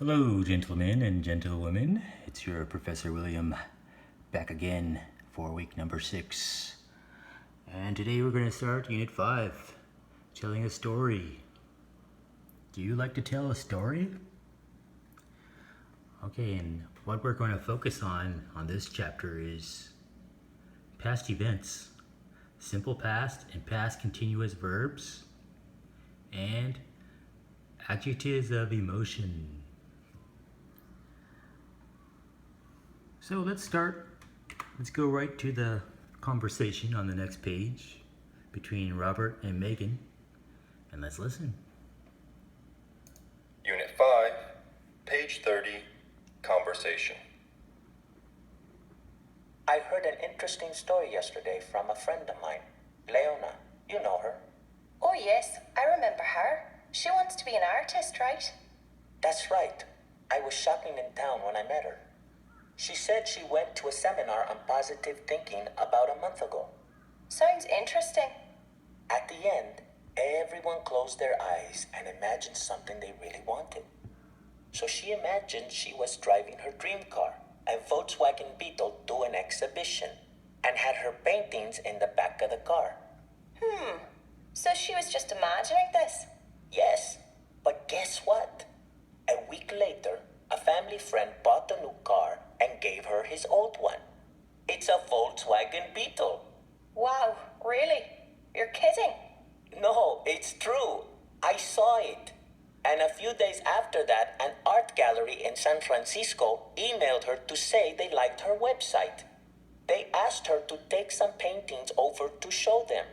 Hello, gentlemen and gentlewomen. It's your Professor William back again for week number 6. And today we're going to start Unit 5, telling a story. Do you like to tell a story? Okay, and what we're going to focus on this chapter is past events, simple past and past continuous verbs, and adjectives of emotion. So let's go right to the conversation on the next page between Robert and Megan, and let's listen. Unit 5, page 30, conversation. I heard an interesting story yesterday from a friend of mine, Leona. You know her. Oh yes, I remember her. She wants to be an artist, right? That's right. I was shopping in town when I met her. She said she went to a seminar on positive thinking about a month ago. Sounds interesting. At the end, everyone closed their eyes and imagined something they really wanted. So she imagined she was driving her dream car, a Volkswagen Beetle, to an exhibition, and had her paintings in the back of the car. So she was just imagining this? Yes, but guess what? A week later, a family friend bought the new car and gave her his old one. It's a Volkswagen Beetle. Wow, really? You're kidding? No, it's true. I saw it. And a few days after that, an art gallery in San Francisco emailed her to say they liked her website. They asked her to take some paintings over to show them.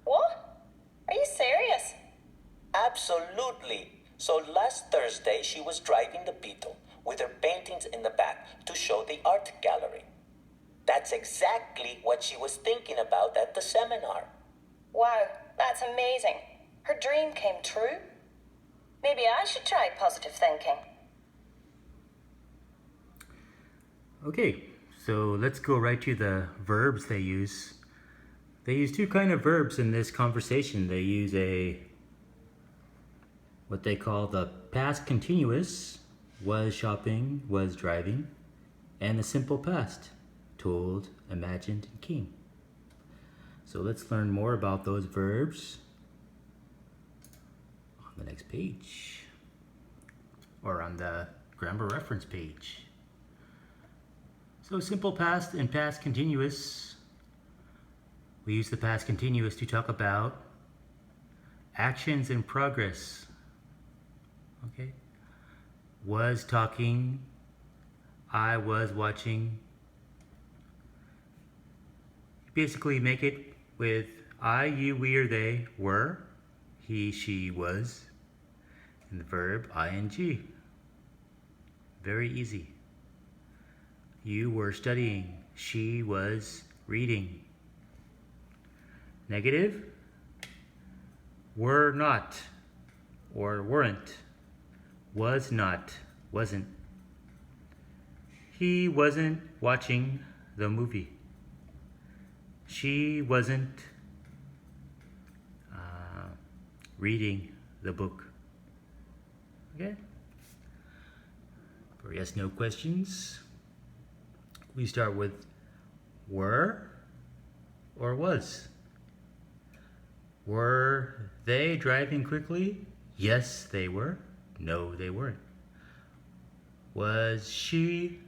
What? Are you serious? Absolutely. So last Thursday, she was driving the Beetle with her paintings in the back to show the art gallery. That's exactly what she was thinking about at the seminar. Wow, that's amazing. Her dream came true. Maybe I should try positive thinking. Okay, so let's go right to the verbs they use. They use two kind of verbs in this conversation. They use what they call the past continuous, was shopping, was driving, and the simple past, told, imagined, and came. So let's learn more about those verbs on the next page, or on the grammar reference page. So simple past and past continuous, we use the past continuous to talk about actions in progress. Okay? Was talking, I was watching. Basically make it with I, you, we, or they were, he, she, was, and the verb ing. Very easy. You were studying, she was reading. Negative, were not or weren't. Was not, wasn't. He wasn't watching the movie. She wasn't reading the book. Okay? For yes, no questions, we start with were or was. Were they driving quickly? Yes, they were. No, they weren't. Was she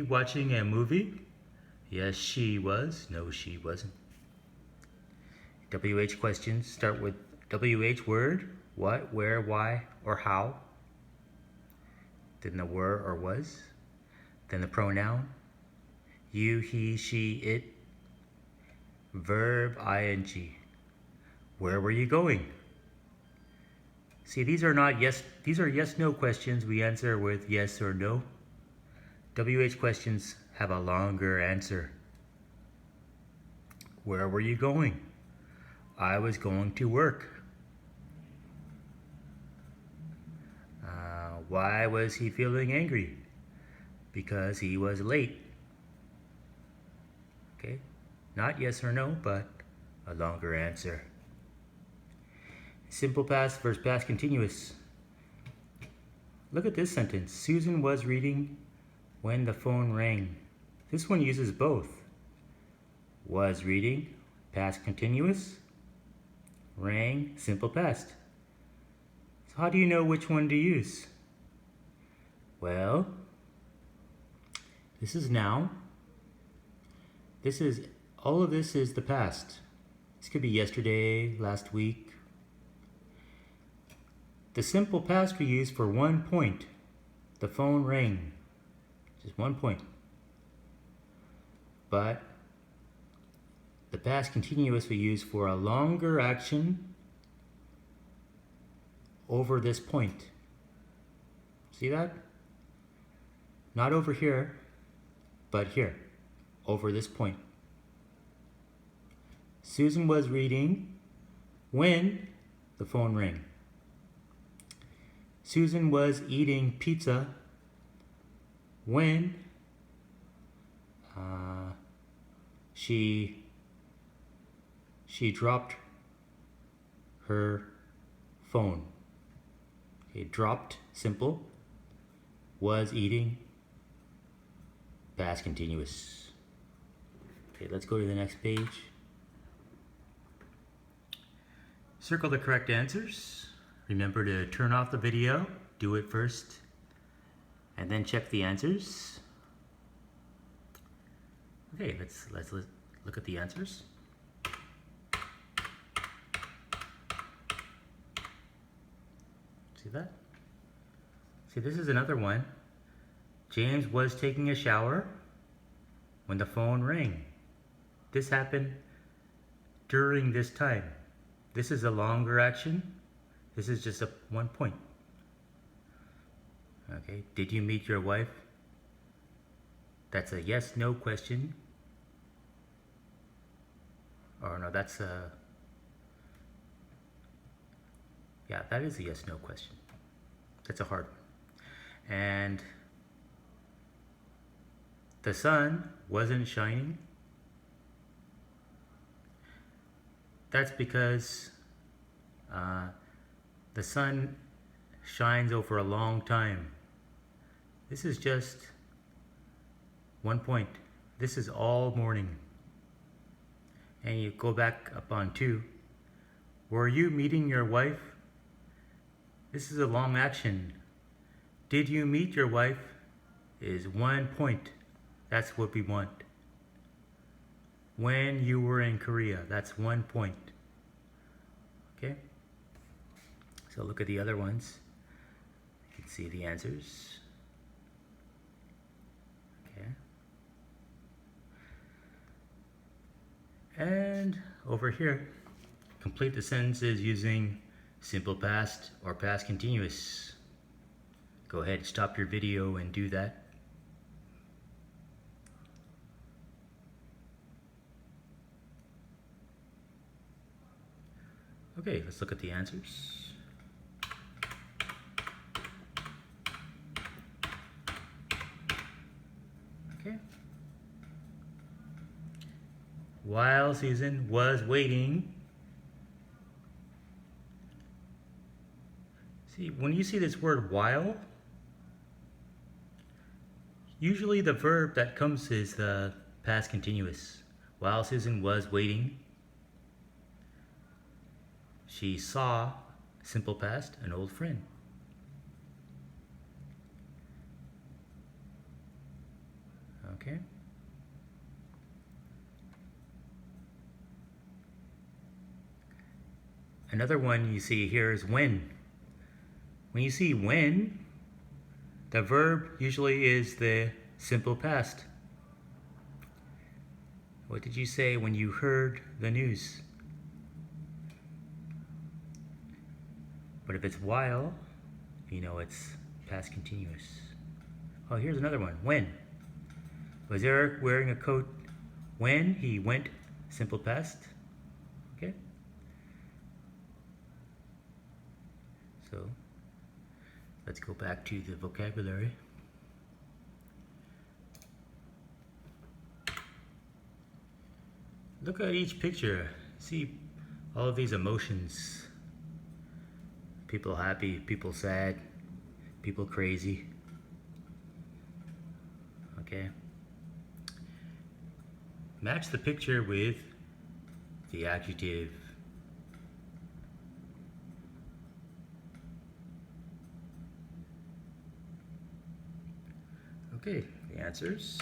watching a movie? Yes, she was. No, she wasn't. WH questions start with WH word, what, where, why, or how. Then the were or was. Then the pronoun, you, he, she, it. Verb ing. Where were you going? See, these are yes no questions we answer with yes or no. WH questions have a longer answer. Where were you going? I was going to work. Why was he feeling angry? Because he was late. Okay? Not yes or no, but a longer answer. Simple past versus past continuous. Look at this sentence. Susan was reading when the phone rang. This one uses both. Was reading, past continuous. Rang, simple past. So how do you know which one to use? Well, this is now. All of this is the past. This could be yesterday, last week. The simple past we use for 1 point. The phone rang. Just 1 point. But the past continuous we use for a longer action over this point. See that? Not over here, but here, over this point. Susan was reading when the phone rang. Susan was eating pizza when she dropped her phone. Okay, dropped, simple. Was eating, past continuous. Okay, let's go to the next page. Circle the correct answers. Remember to turn off the video, do it first, and then check the answers. Okay, let's look at the answers. See that? See, this is another one. James was taking a shower when the phone rang. This happened during this time. This is a longer action. This is just 1 point. Okay, did you meet your wife? That's a yes, no question. Or no, that's a... Yeah, that is a yes, no question. That's a hard one. And the sun wasn't shining. That's because the sun shines over a long time. This is just 1 point. This is all morning. And you go back up on 2. Were you meeting your wife? This is a long action. Did you meet your wife? Is 1 point. That's what we want. When you were in Korea, that's 1 point. Okay? So look at the other ones. You can see the answers. Okay. And over here, complete the sentences using simple past or past continuous. Go ahead, stop your video and do that. Okay, let's look at the answers. Okay. While Susan was waiting. See, when you see this word while, usually the verb that comes is the past continuous. While Susan was waiting, she saw, simple past, an old friend. Okay. Another one you see here is when. When you see when, the verb usually is the simple past. What did you say when you heard the news? But if it's while, you know it's past continuous. Oh, here's another one. When. Was Eric wearing a coat when he went? Simple past. Okay. So, let's go back to the vocabulary. Look at each picture. See all of these emotions. people happy, people sad, people crazy. Okay. Match the picture with the adjective. Okay, the answers.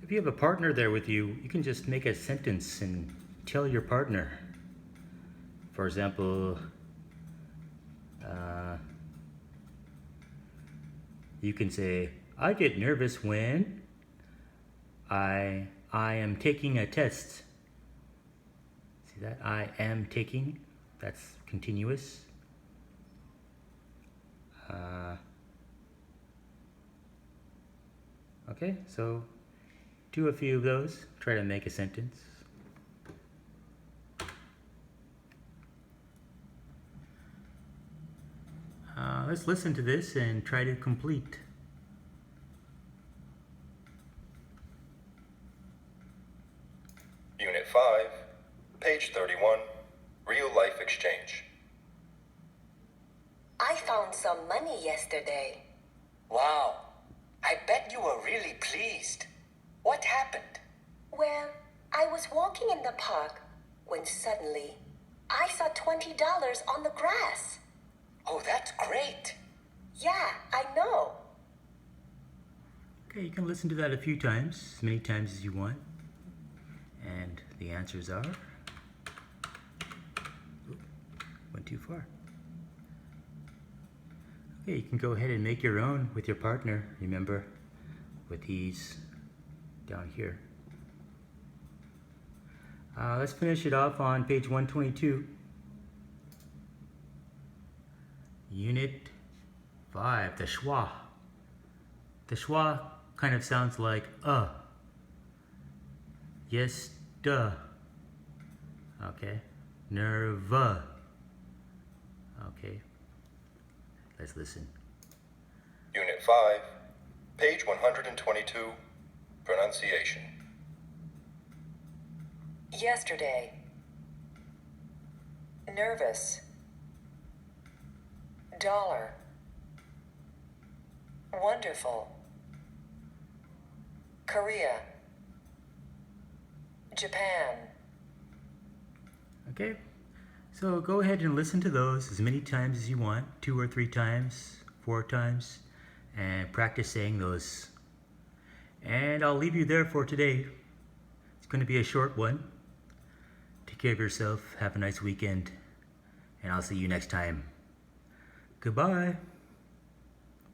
If you have a partner there with you, you can just make a sentence and tell your partner. For example, you can say, I get nervous when I am taking a test. See that? I am taking. That's continuous. Okay, so do a few of those. Try to make a sentence. Let's listen to this and try to complete. Unit 5, page 31, real life exchange. I found some money yesterday. Wow, I bet you were really pleased. What happened? Well, I was walking in the park when suddenly I saw $20 on the grass. Oh, that's great. Yeah, I know. Okay, you can listen to that a few times, as many times as you want. And the answers are... Oop, went too far. Okay, you can go ahead and make your own with your partner, remember, with these down here. Let's finish it off on page 122. Unit 5, the schwa. The schwa kind of sounds like yes, duh. Okay. Nerve. Okay. Let's listen. Unit 5, page 122, pronunciation. Yesterday. Nervous. Dollar. Wonderful. Korea. Japan. Okay. So go ahead and listen to those as many times as you want, 2 or 3 times, 4 times, and practice saying those. And I'll leave you there for today. It's going to be a short one. Take care of yourself. Have a nice weekend. And I'll see you next time. Goodbye.